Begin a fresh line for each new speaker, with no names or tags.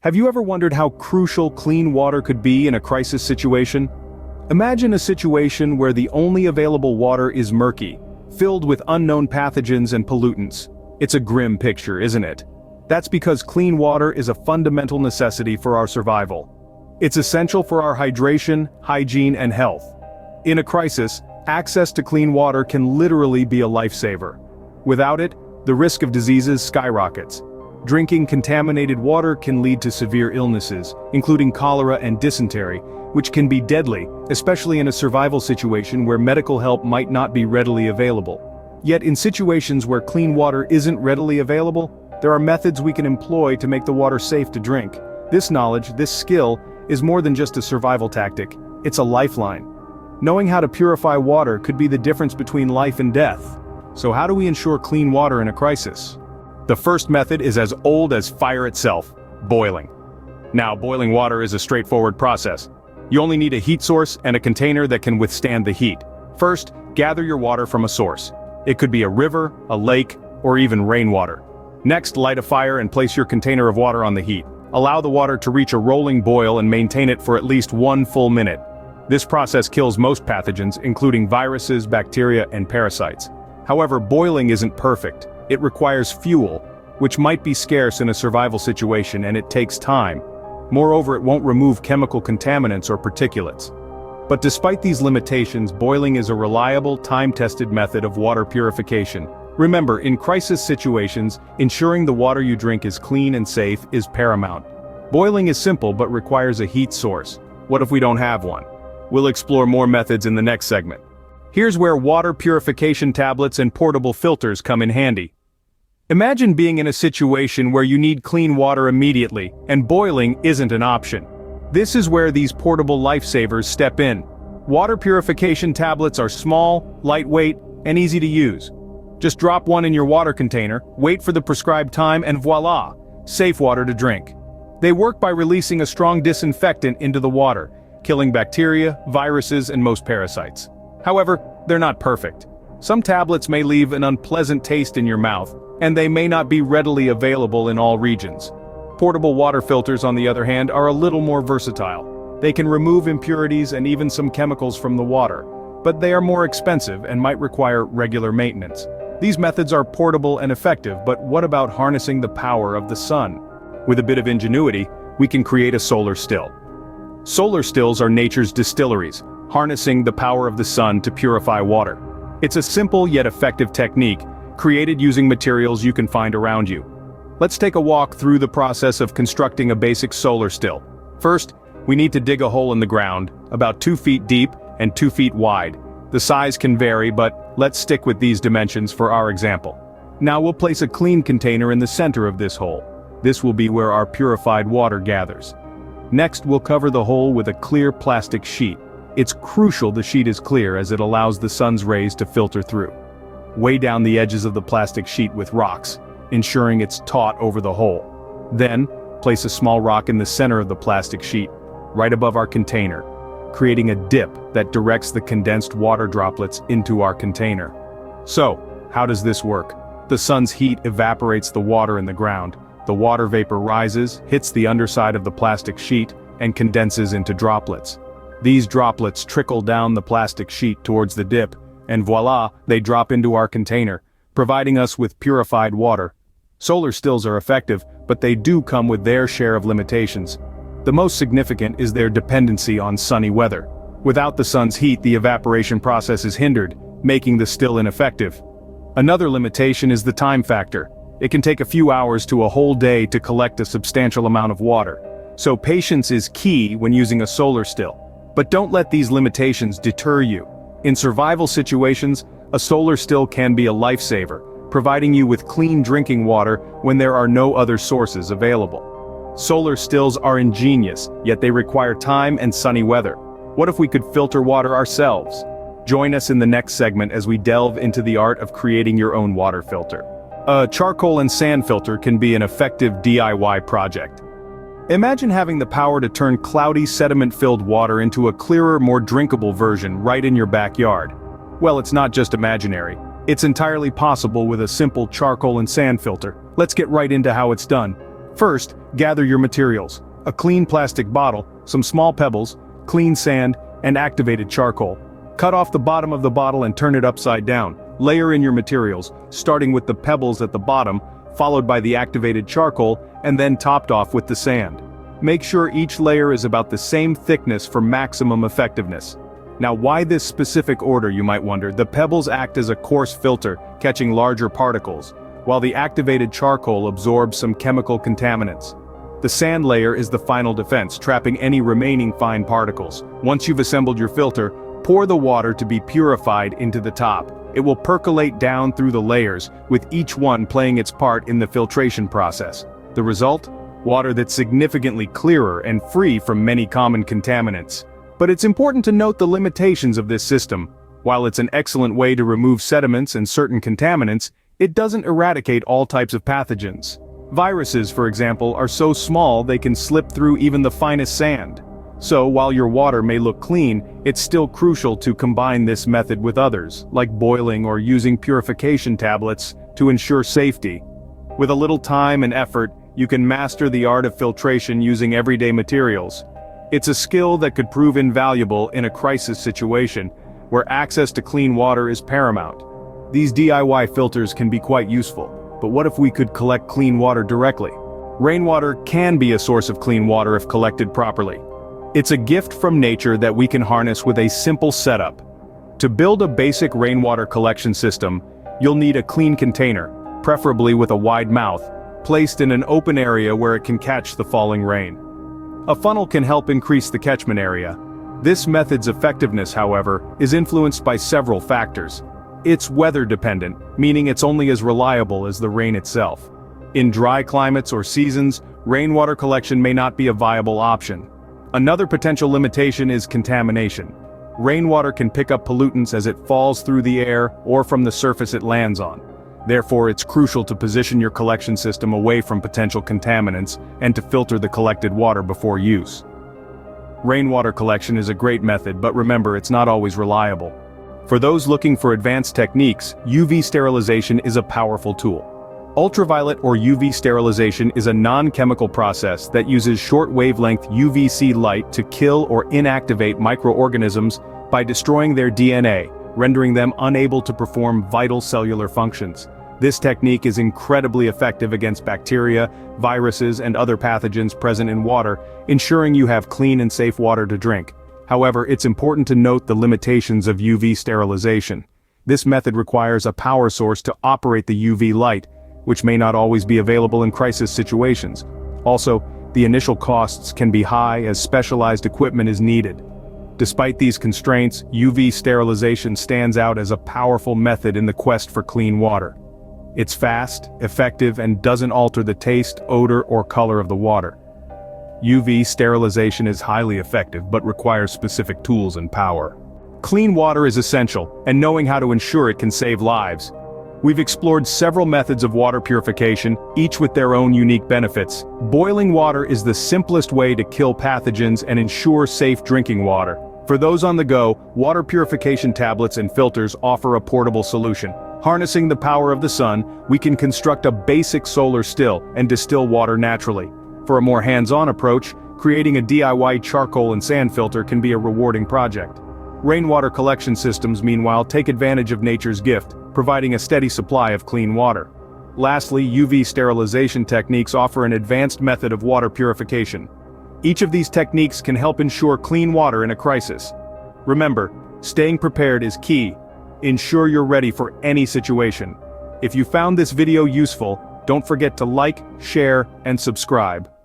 Have you ever wondered how crucial clean water could be in a crisis situation? Imagine a situation where the only available water is murky, filled with unknown pathogens and pollutants. It's a grim picture, isn't it? That's because clean water is a fundamental necessity for our survival. It's essential for our hydration, hygiene, and health. In a crisis, access to clean water can literally be a lifesaver. Without it, the risk of diseases skyrockets. Drinking contaminated water can lead to severe illnesses, including cholera and dysentery, which can be deadly, especially in a survival situation where medical help might not be readily available. Yet in situations where clean water isn't readily available, there are methods we can employ to make the water safe to drink. This knowledge, this skill, is more than just a survival tactic, it's a lifeline. Knowing how to purify water could be the difference between life and death. So how do we ensure clean water in a crisis? The first method is as old as fire itself: boiling. Now, boiling water is a straightforward process. You only need a heat source and a container that can withstand the heat. First, gather your water from a source. It could be a river, a lake, or even rainwater. Next, light a fire and place your container of water on the heat. Allow the water to reach a rolling boil and maintain it for at least 1 full minute. This process kills most pathogens, including viruses, bacteria, and parasites. However, boiling isn't perfect. It requires fuel, which might be scarce in a survival situation, and it takes time. Moreover, it won't remove chemical contaminants or particulates. But despite these limitations, boiling is a reliable, time-tested method of water purification. Remember, in crisis situations, ensuring the water you drink is clean and safe is paramount. Boiling is simple but requires a heat source. What if we don't have one? We'll explore more methods in the next segment. Here's where water purification tablets and portable filters come in handy. Imagine being in a situation where you need clean water immediately, and boiling isn't an option. This is where these portable lifesavers step in. Water purification tablets are small, lightweight, and easy to use. Just drop one in your water container, wait for the prescribed time, and voila, safe water to drink. They work by releasing a strong disinfectant into the water, killing bacteria, viruses, and most parasites. However, they're not perfect. Some tablets may leave an unpleasant taste in your mouth, and they may not be readily available in all regions. Portable water filters, on the other hand, are a little more versatile. They can remove impurities and even some chemicals from the water, but they are more expensive and might require regular maintenance. These methods are portable and effective, but what about harnessing the power of the sun? With a bit of ingenuity, we can create a solar still. Solar stills are nature's distilleries, harnessing the power of the sun to purify water. It's a simple yet effective technique, created using materials you can find around you. Let's take a walk through the process of constructing a basic solar still. First, we need to dig a hole in the ground, about 2 feet deep and 2 feet wide. The size can vary, but let's stick with these dimensions for our example. Now we'll place a clean container in the center of this hole. This will be where our purified water gathers. Next, we'll cover the hole with a clear plastic sheet. It's crucial the sheet is clear as it allows the sun's rays to filter through. Weigh down the edges of the plastic sheet with rocks, ensuring it's taut over the hole. Then, place a small rock in the center of the plastic sheet, right above our container, creating a dip that directs the condensed water droplets into our container. So, how does this work? The sun's heat evaporates the water in the ground. The water vapor rises, hits the underside of the plastic sheet, and condenses into droplets. These droplets trickle down the plastic sheet towards the dip, and voila, they drop into our container, providing us with purified water. Solar stills are effective, but they do come with their share of limitations. The most significant is their dependency on sunny weather. Without the sun's heat, the evaporation process is hindered, making the still ineffective. Another limitation is the time factor. It can take a few hours to a whole day to collect a substantial amount of water. So patience is key when using a solar still. But don't let these limitations deter you. In survival situations, a solar still can be a lifesaver, providing you with clean drinking water when there are no other sources available. Solar stills are ingenious, yet they require time and sunny weather. What if we could filter water ourselves? Join us in the next segment as we delve into the art of creating your own water filter. A charcoal and sand filter can be an effective DIY project. Imagine having the power to turn cloudy, sediment-filled water into a clearer, more drinkable version right in your backyard. Well, it's not just imaginary. It's entirely possible with a simple charcoal and sand filter. Let's get right into how it's done. First, gather your materials: a clean plastic bottle, some small pebbles, clean sand, and activated charcoal. Cut off the bottom of the bottle and turn it upside down. Layer in your materials, starting with the pebbles at the bottom, followed by the activated charcoal, and then topped off with the sand. Make sure each layer is about the same thickness for maximum effectiveness. Now, why this specific order, you might wonder? The pebbles act as a coarse filter, catching larger particles, while the activated charcoal absorbs some chemical contaminants. The sand layer is the final defense, trapping any remaining fine particles. Once you've assembled your filter, pour the water to be purified into the top. It will percolate down through the layers, with each one playing its part in the filtration process. The result? Water that's significantly clearer and free from many common contaminants. But it's important to note the limitations of this system. While it's an excellent way to remove sediments and certain contaminants, it doesn't eradicate all types of pathogens. Viruses, for example, are so small they can slip through even the finest sand. So, while your water may look clean, it's still crucial to combine this method with others, like boiling or using purification tablets, to ensure safety. With a little time and effort, you can master the art of filtration using everyday materials. It's a skill that could prove invaluable in a crisis situation, where access to clean water is paramount. These DIY filters can be quite useful, but what if we could collect clean water directly? Rainwater can be a source of clean water if collected properly. It's a gift from nature that we can harness with a simple setup. To build a basic rainwater collection system, you'll need a clean container, preferably with a wide mouth, placed in an open area where it can catch the falling rain. A funnel can help increase the catchment area. This method's effectiveness, however, is influenced by several factors. It's weather-dependent, meaning it's only as reliable as the rain itself. In dry climates or seasons, rainwater collection may not be a viable option. Another potential limitation is contamination. Rainwater can pick up pollutants as it falls through the air or from the surface it lands on. Therefore, it's crucial to position your collection system away from potential contaminants and to filter the collected water before use. Rainwater collection is a great method, but remember, it's not always reliable. For those looking for advanced techniques, UV sterilization is a powerful tool. Ultraviolet or UV sterilization is a non-chemical process that uses short-wavelength UVC light to kill or inactivate microorganisms by destroying their DNA, rendering them unable to perform vital cellular functions. This technique is incredibly effective against bacteria, viruses, and other pathogens present in water, ensuring you have clean and safe water to drink. However, it's important to note the limitations of UV sterilization. This method requires a power source to operate the UV light, which may not always be available in crisis situations. Also, the initial costs can be high as specialized equipment is needed. Despite these constraints, UV sterilization stands out as a powerful method in the quest for clean water. It's fast, effective, and doesn't alter the taste, odor, or color of the water. UV sterilization is highly effective but requires specific tools and power. Clean water is essential, and knowing how to ensure it can save lives. We've explored several methods of water purification, each with their own unique benefits. Boiling water is the simplest way to kill pathogens and ensure safe drinking water. For those on the go, water purification tablets and filters offer a portable solution. Harnessing the power of the sun, we can construct a basic solar still and distill water naturally. For a more hands-on approach, creating a DIY charcoal and sand filter can be a rewarding project. Rainwater collection systems, meanwhile, take advantage of nature's gift, providing a steady supply of clean water. Lastly, UV sterilization techniques offer an advanced method of water purification. Each of these techniques can help ensure clean water in a crisis. Remember, staying prepared is key. Ensure you're ready for any situation. If you found this video useful, don't forget to like, share, and subscribe.